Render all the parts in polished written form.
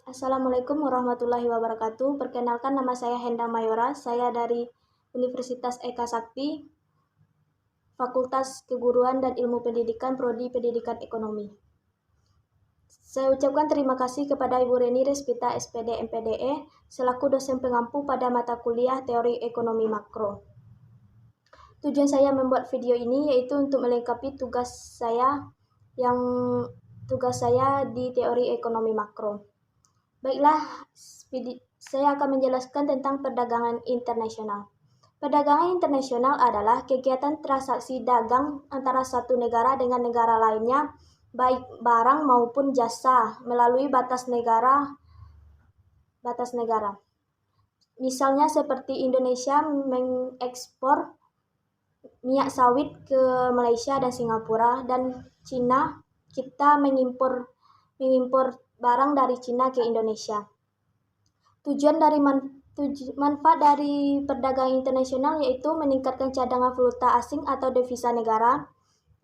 Assalamualaikum warahmatullahi wabarakatuh. Perkenalkan, nama saya Henda Mayora. Saya dari Universitas Eka Sakti, Fakultas Keguruan dan Ilmu Pendidikan, Prodi Pendidikan Ekonomi. Saya ucapkan terima kasih kepada Ibu Reni Respita SPD MPDE selaku dosen pengampu pada mata kuliah Teori Ekonomi Makro. Tujuan saya membuat video ini yaitu untuk melengkapi tugas saya di Teori Ekonomi Makro. Baiklah, saya akan menjelaskan tentang perdagangan internasional. Perdagangan internasional adalah kegiatan transaksi dagang antara satu negara dengan negara lainnya, baik barang maupun jasa, melalui batas negara. Misalnya seperti Indonesia mengekspor minyak sawit ke Malaysia dan Singapura, dan Cina kita mengimpor barang dari Cina ke Indonesia. Manfaat dari perdagangan internasional yaitu meningkatkan cadangan valuta asing atau devisa negara.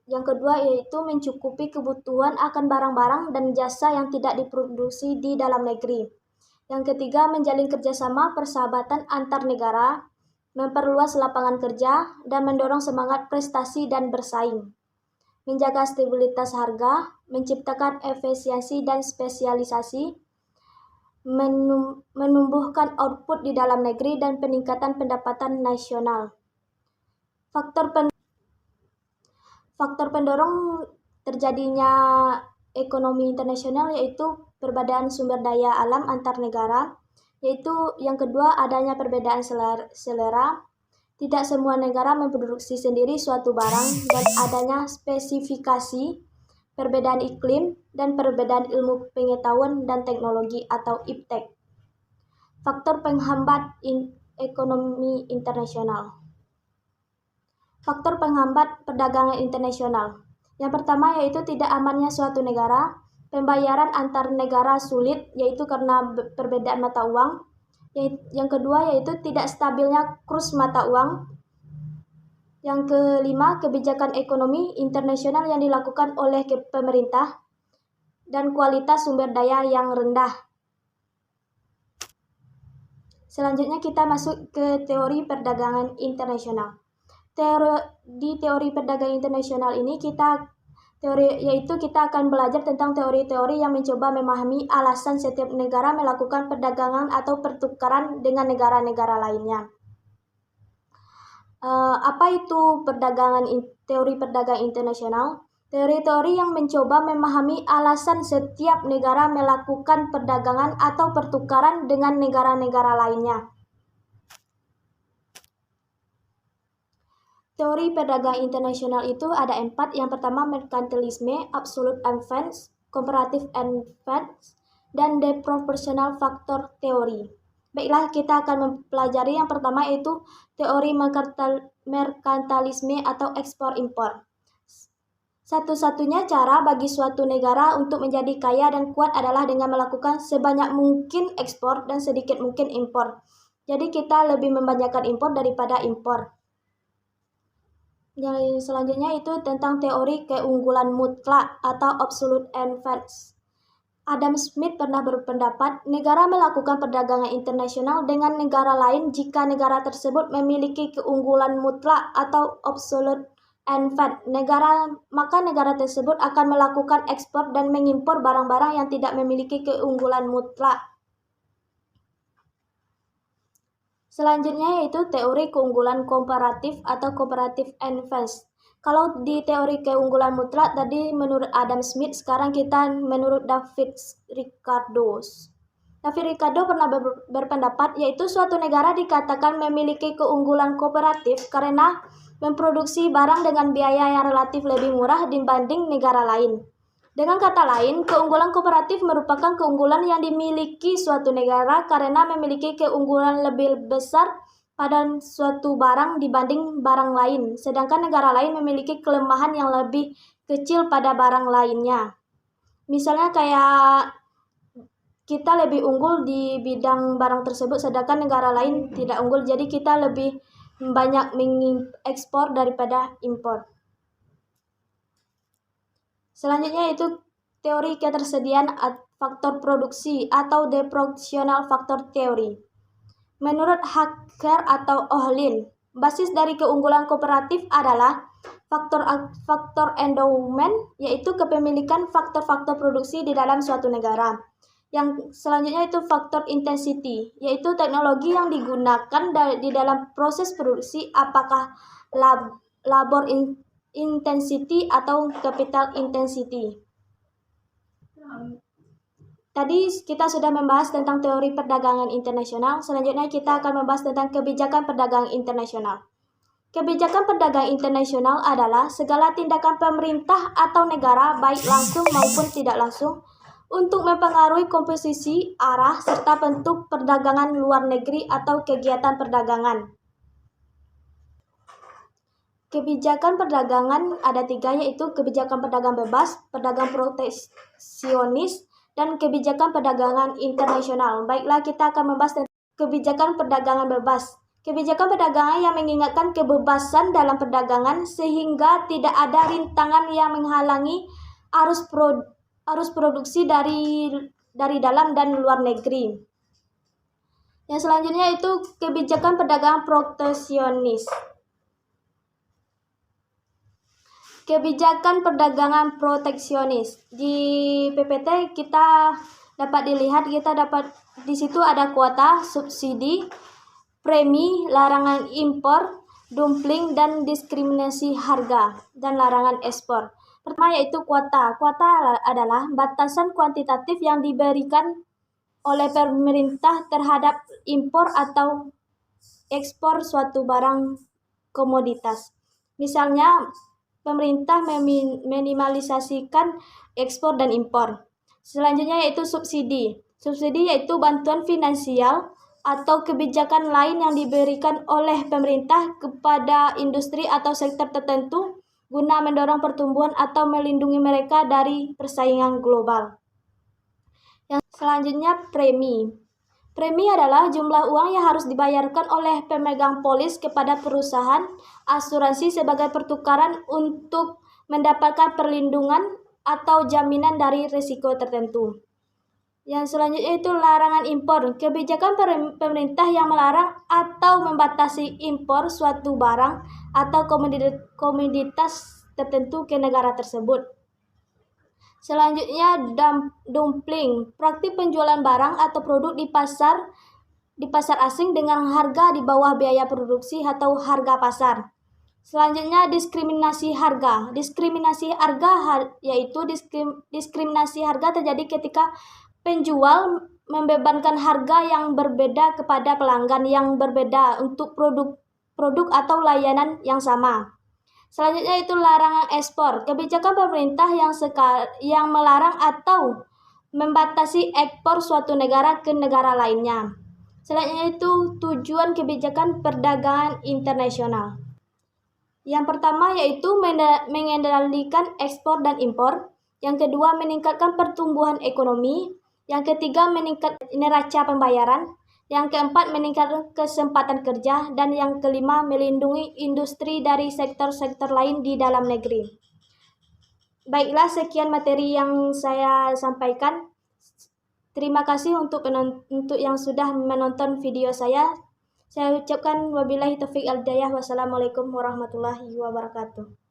Yang kedua yaitu mencukupi kebutuhan akan barang-barang dan jasa yang tidak diproduksi di dalam negeri. Yang ketiga, menjalin kerjasama persahabatan antar negara, memperluas lapangan kerja, dan mendorong semangat prestasi dan bersaing. Menjaga stabilitas harga, menciptakan efisiensi dan spesialisasi, menumbuhkan output di dalam negeri, dan peningkatan pendapatan nasional. Faktor pendorong terjadinya ekonomi internasional yaitu perbedaan sumber daya alam antar negara, yaitu yang kedua adanya perbedaan selera. Tidak semua negara memproduksi sendiri suatu barang, dan adanya spesifikasi, perbedaan iklim, dan perbedaan ilmu pengetahuan dan teknologi atau IPTEK. Faktor penghambat ekonomi internasional. Faktor penghambat perdagangan internasional. Yang pertama yaitu tidak amannya suatu negara, pembayaran antar negara sulit yaitu karena perbedaan mata uang. Yang kedua yaitu tidak stabilnya kurs mata uang. Yang kelima, kebijakan ekonomi internasional yang dilakukan oleh pemerintah dan kualitas sumber daya yang rendah. Selanjutnya kita masuk ke teori perdagangan internasional. Di teori perdagangan internasional ini kita akan belajar tentang teori-teori yang mencoba memahami alasan setiap negara melakukan perdagangan atau pertukaran dengan negara-negara lainnya. Apa itu teori perdagangan internasional? Teori-teori yang mencoba memahami alasan setiap negara melakukan perdagangan atau pertukaran dengan negara-negara lainnya. Teori perdagangan internasional itu ada 4. Yang pertama merkantilisme, absolute advance, comparative advance, dan deproportional factor theory. Baiklah, kita akan mempelajari yang pertama yaitu teori merkantilisme atau ekspor-impor. Satu-satunya cara bagi suatu negara untuk menjadi kaya dan kuat adalah dengan melakukan sebanyak mungkin ekspor dan sedikit mungkin impor. Jadi kita lebih membanyakkan impor daripada impor. Yang selanjutnya itu tentang teori keunggulan mutlak atau absolute advantage. Adam Smith pernah berpendapat negara melakukan perdagangan internasional dengan negara lain jika negara tersebut memiliki keunggulan mutlak atau absolute advantage. Maka negara tersebut akan melakukan ekspor dan mengimpor barang-barang yang tidak memiliki keunggulan mutlak. Selanjutnya yaitu teori keunggulan komparatif atau comparative advantage. Kalau di teori keunggulan mutlak tadi menurut Adam Smith, sekarang kita menurut David Ricardo. David Ricardo pernah berpendapat yaitu suatu negara dikatakan memiliki keunggulan komparatif karena memproduksi barang dengan biaya yang relatif lebih murah dibanding negara lain. Dengan kata lain, keunggulan komparatif merupakan keunggulan yang dimiliki suatu negara karena memiliki keunggulan lebih besar pada suatu barang dibanding barang lain, sedangkan negara lain memiliki kelemahan yang lebih kecil pada barang lainnya. Misalnya kayak kita lebih unggul di bidang barang tersebut, sedangkan negara lain tidak unggul, jadi kita lebih banyak mengekspor daripada impor. Selanjutnya itu teori ketersediaan faktor produksi atau the fractional factor theory. Menurut Hacker atau Ohlin, basis dari keunggulan kooperatif adalah faktor endowment, yaitu kepemilikan faktor-faktor produksi di dalam suatu negara. Yang selanjutnya itu faktor intensity, yaitu teknologi yang digunakan di dalam proses produksi, apakah labor intensity atau capital intensity. Tadi kita sudah membahas tentang teori perdagangan internasional. Selanjutnya kita akan membahas tentang kebijakan perdagangan internasional. Kebijakan perdagangan internasional adalah segala tindakan pemerintah atau negara, baik langsung maupun tidak langsung, untuk mempengaruhi komposisi, arah, serta bentuk perdagangan luar negeri atau kegiatan perdagangan. Kebijakan perdagangan ada 3, yaitu kebijakan perdagangan bebas, perdagangan proteksionis, dan kebijakan perdagangan internasional. Baiklah, kita akan membahas tentang kebijakan perdagangan bebas. Kebijakan perdagangan yang mengingatkan kebebasan dalam perdagangan sehingga tidak ada rintangan yang menghalangi arus produksi dari dalam dan luar negeri. Yang selanjutnya itu kebijakan perdagangan proteksionis. Kebijakan perdagangan proteksionis di PPT kita dapat dilihat, di situ ada kuota, subsidi, premi, larangan impor, dumping, dan diskriminasi harga dan larangan ekspor. Pertama yaitu kuota. Kuota adalah batasan kuantitatif yang diberikan oleh pemerintah terhadap impor atau ekspor suatu barang komoditas. Misalnya, pemerintah meminimalisasikan ekspor dan impor. Selanjutnya yaitu subsidi. Subsidi yaitu bantuan finansial atau kebijakan lain yang diberikan oleh pemerintah kepada industri atau sektor tertentu guna mendorong pertumbuhan atau melindungi mereka dari persaingan global. Yang selanjutnya premi. Premi adalah jumlah uang yang harus dibayarkan oleh pemegang polis kepada perusahaan asuransi sebagai pertukaran untuk mendapatkan perlindungan atau jaminan dari risiko tertentu. Yang selanjutnya itu larangan impor. Kebijakan pemerintah yang melarang atau membatasi impor suatu barang atau komoditas tertentu ke negara tersebut. Selanjutnya dumping, praktik penjualan barang atau produk di pasar asing dengan harga di bawah biaya produksi atau harga pasar. Selanjutnya diskriminasi harga. Diskriminasi harga yaitu diskriminasi harga terjadi ketika penjual membebankan harga yang berbeda kepada pelanggan yang berbeda untuk produk atau layanan yang sama. Selanjutnya itu larangan ekspor. Kebijakan pemerintah yang melarang atau membatasi ekspor suatu negara ke negara lainnya. Selanjutnya itu tujuan kebijakan perdagangan internasional. Yang pertama yaitu mengendalikan ekspor dan impor. Yang kedua meningkatkan pertumbuhan ekonomi. Yang ketiga meningkatkan neraca pembayaran. Yang keempat, meningkatkan kesempatan kerja. Dan yang kelima, melindungi industri dari sektor-sektor lain di dalam negeri. Baiklah, sekian materi yang saya sampaikan. Terima kasih untuk yang sudah menonton video saya. Saya ucapkan wabillahi taufiq wal hidayah. Wassalamualaikum warahmatullahi wabarakatuh.